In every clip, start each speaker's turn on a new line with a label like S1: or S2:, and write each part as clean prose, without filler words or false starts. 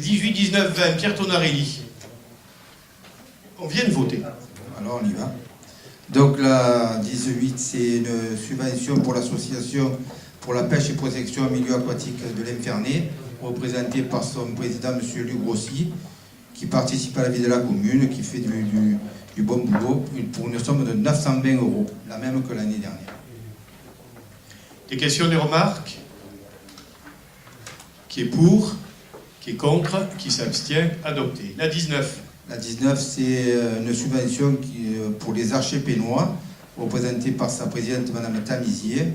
S1: 18, 19, 20, Pierre Tonarelli. On vient de voter.
S2: Alors on y va. Donc la 18, c'est une subvention pour l'association pour la pêche et protection en milieu aquatique de l'Infernet, représentée par son président, M. Luc Grossi, qui participe à la vie de la commune, qui fait du bon boulot, pour une somme de 920 €, la même que l'année dernière.
S1: Des questions, des remarques? Qui est pour? Qui est contre? Qui s'abstient? Adopté. La 19.
S2: La 19, c'est une subvention pour les archers pénois, représentée par sa présidente, Mme Tamisier.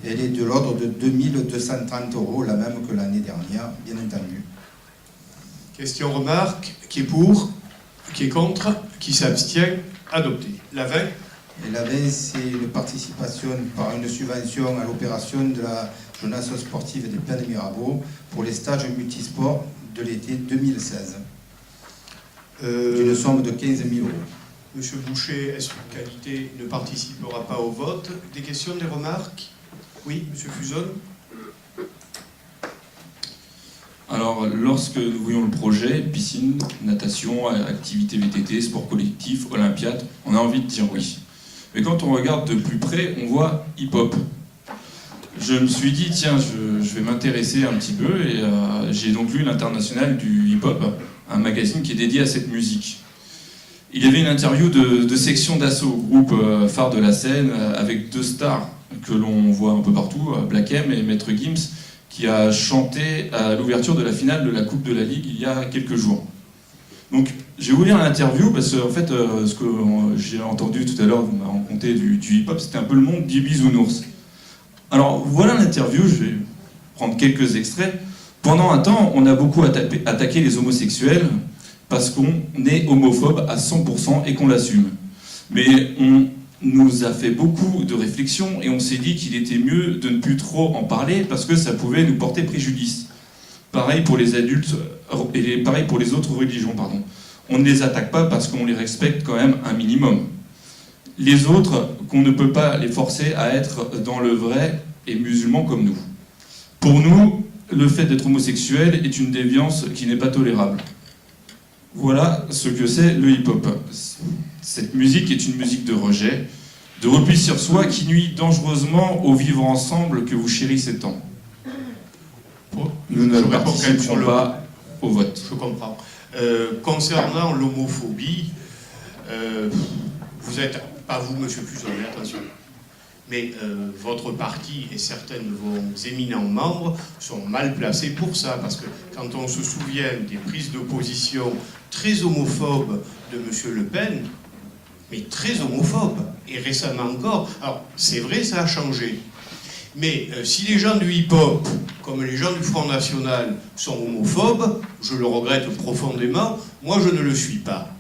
S2: Elle est de l'ordre de 2230 €, la même que l'année dernière, bien entendu.
S1: Question, remarque? Qui est pour? Qui est contre? Qui s'abstient? Adopté. La 20.
S2: Et la 20, c'est une participation par une subvention à l'opération de la jeunesse sportive des Plaines de Mirabeau pour les stages multisports de l'été 2016. D'une somme de 15 000 €.
S1: Monsieur Boucher, est-ce que Qualité ne participera pas au vote? Des questions, des remarques? Oui, Monsieur Fuson.
S3: Alors, lorsque nous voyons le projet, piscine, natation, activité VTT, sport collectif, olympiade, on a envie de dire oui. Mais quand on regarde de plus près, on voit hip-hop. Je me suis dit, tiens, je vais m'intéresser un petit peu, et j'ai donc lu l'International du hip-hop, un magazine qui est dédié à cette musique. Il y avait une interview de section d'assaut, groupe phare de la scène, avec deux stars que l'on voit un peu partout, Black M et Maître Gims, qui a chanté à l'ouverture de la finale de la Coupe de la Ligue il y a quelques jours. Donc j'ai voulu lire l'interview parce que en fait, ce que j'ai entendu tout à l'heure, vous m'avez raconté du hip-hop, c'était un peu le monde du bisounours. Alors voilà l'interview, je vais prendre quelques extraits. Pendant un temps, on a beaucoup attaqué les homosexuels parce qu'on est homophobe à 100% et qu'on l'assume. Mais on nous a fait beaucoup de réflexions et on s'est dit qu'il était mieux de ne plus trop en parler parce que ça pouvait nous porter préjudice. Pareil pour les adultes et pareil pour les autres religions, pardon. On ne les attaque pas parce qu'on les respecte quand même un minimum. Les autres, qu'on ne peut pas les forcer à être dans le vrai et musulmans comme nous. Pour nous, le fait d'être homosexuel est une déviance qui n'est pas tolérable. Voilà ce que c'est le hip-hop. Cette musique est une musique de rejet, de repli sur soi qui nuit dangereusement au vivre ensemble que vous chérissez tant. Nous ne participerons pas au vote.
S1: Je comprends. Concernant l'homophobie, vous êtes, pas vous, monsieur Fuson, attention, mais votre parti et certains de vos éminents membres sont mal placés pour ça, parce que quand on se souvient des prises de position très homophobes de monsieur Le Pen, mais très homophobe, et récemment encore, alors c'est vrai, ça a changé, mais si les gens du hip-hop, comme les gens du Front National, sont homophobes, je le regrette profondément, moi je ne le suis pas.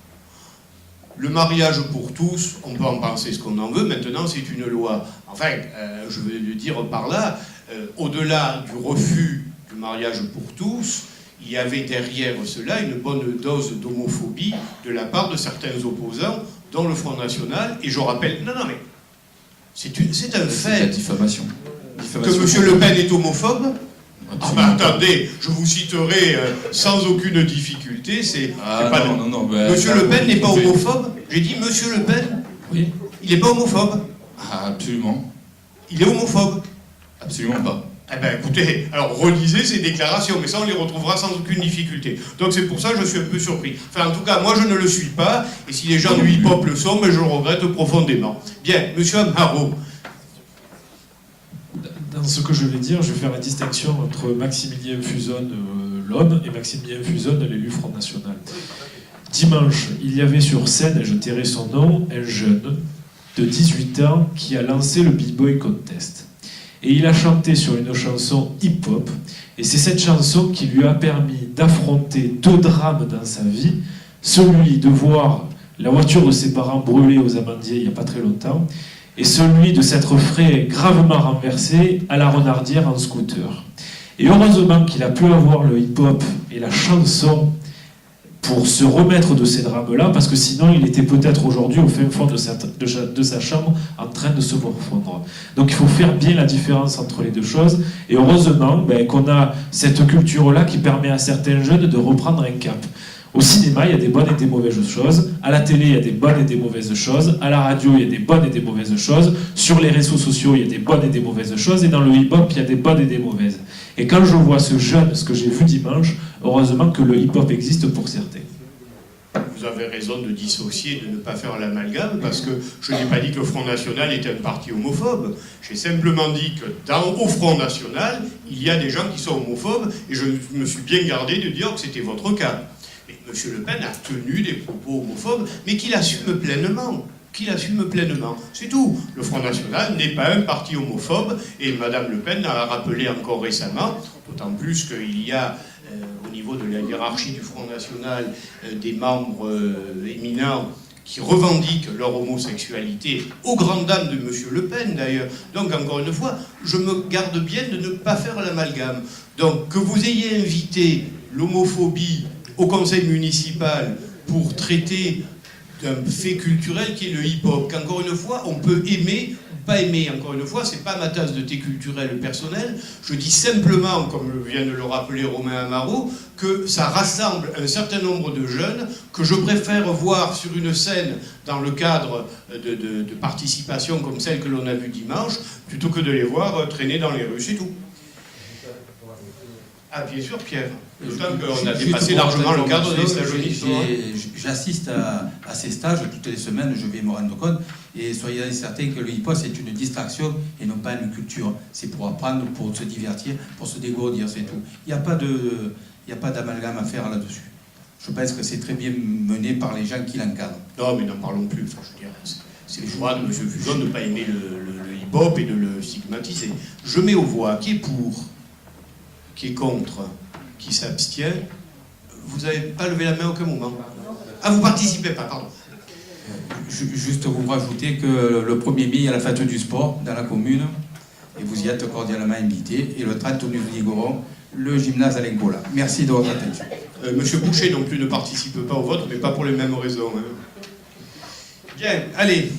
S1: Le mariage pour tous, on peut en penser ce qu'on en veut, maintenant c'est une loi. Enfin, je veux dire par là, au-delà du refus du mariage pour tous, il y avait derrière cela une bonne dose d'homophobie de la part de certains opposants, dont le Front National, et je rappelle, non, mais c'est un fait.
S3: La diffamation.
S1: Que M. Le Pen est homophobe. Ah ben attendez, je vous citerai sans aucune difficulté, Monsieur Le Pen n'est pas homophobe. J'ai dit Monsieur Le Pen.
S3: Oui.
S1: Il n'est pas homophobe.
S3: Ah, absolument.
S1: Il est homophobe.
S3: Absolument pas.
S1: Eh bien écoutez, alors relisez ces déclarations, mais ça on les retrouvera sans aucune difficulté. Donc c'est pour ça que je suis un peu surpris. Enfin en tout cas, moi je ne le suis pas, et si les gens du hip-hop le sont, mais je le regrette profondément. Bien, monsieur Amaro.
S4: Dans ce que je vais dire, je vais faire la distinction entre Maximilien Fuson, l'homme, et Maximilien Fuson, l'élu Front National. Dimanche, il y avait sur scène, et je tairai son nom, un jeune de 18 ans qui a lancé le B-Boy Contest. Et il a chanté sur une chanson hip-hop, et c'est cette chanson qui lui a permis d'affronter deux drames dans sa vie, celui de voir la voiture de ses parents brûlée aux amandiers il n'y a pas très longtemps, et celui de s'être fait gravement renversé à la Renardière en scooter. Et heureusement qu'il a pu avoir le hip-hop et la chanson pour se remettre de ces drames-là, parce que sinon il était peut-être aujourd'hui au fin fond de sa chambre en train de se morfondre. Donc il faut faire bien la différence entre les deux choses, et heureusement qu'on a cette culture-là qui permet à certains jeunes de reprendre un cap. Au cinéma, il y a des bonnes et des mauvaises choses. À la télé, il y a des bonnes et des mauvaises choses. À la radio, il y a des bonnes et des mauvaises choses. Sur les réseaux sociaux, il y a des bonnes et des mauvaises choses. Et dans le hip-hop, il y a des bonnes et des mauvaises. Et quand je vois ce jeune, ce que j'ai vu dimanche, heureusement que le hip-hop existe pour certains.
S1: Vous avez raison de dissocier, de ne pas faire l'amalgame, parce que je n'ai pas dit que le Front National était un parti homophobe. J'ai simplement dit que au Front National, il y a des gens qui sont homophobes, et je me suis bien gardé de dire que c'était votre cas. Et M. Le Pen a tenu des propos homophobes, mais qu'il assume pleinement. C'est tout. Le Front National n'est pas un parti homophobe, et Mme Le Pen l'a rappelé encore récemment, d'autant plus qu'il y a au niveau de la hiérarchie du Front National des membres éminents qui revendiquent leur homosexualité, aux grandes dames de M. Le Pen d'ailleurs. Donc encore une fois, je me garde bien de ne pas faire l'amalgame. Donc que vous ayez invité l'homophobie au conseil municipal pour traiter d'un fait culturel qui est le hip-hop, qu'encore une fois, on peut aimer ou pas aimer. Encore une fois, c'est pas ma tasse de thé culturel personnel. Je dis simplement, comme vient de le rappeler Romain Amaro, que ça rassemble un certain nombre de jeunes que je préfère voir sur une scène dans le cadre de participation comme celle que l'on a vue dimanche, plutôt que de les voir traîner dans les rues, c'est tout. Ah, bien sûr, Pierre. D'autant qu'on a dépassé largement le cadre des stages.
S2: J'assiste à ces stages toutes les semaines, je vais me rendre compte, et soyez certains que le hip-hop c'est une distraction et non pas une culture. C'est pour apprendre, pour se divertir, pour se dégourdir, c'est tout. Il n'y a pas d'amalgame à faire là-dessus. Je pense que c'est très bien mené par les gens qui l'encadrent.
S1: Non, mais n'en parlons plus. Enfin, je veux dire, c'est le choix de M. Fuson de ne pas aimer le hip-hop et de le stigmatiser. Je mets aux voix qui est pour, qui est contre, qui s'abstient. Vous n'avez pas levé la main à aucun moment. Ah, vous participez pas, pardon.
S2: Juste vous rajouter que le 1er mai, il y a la fête du sport dans la commune, et vous y êtes cordialement invités. Et le 30 nous Nigoron, le gymnase à l'Engola. Merci de votre attention.
S1: Monsieur Boucher non plus ne participe pas au vote, mais pas pour les mêmes raisons. Hein. Bien, allez.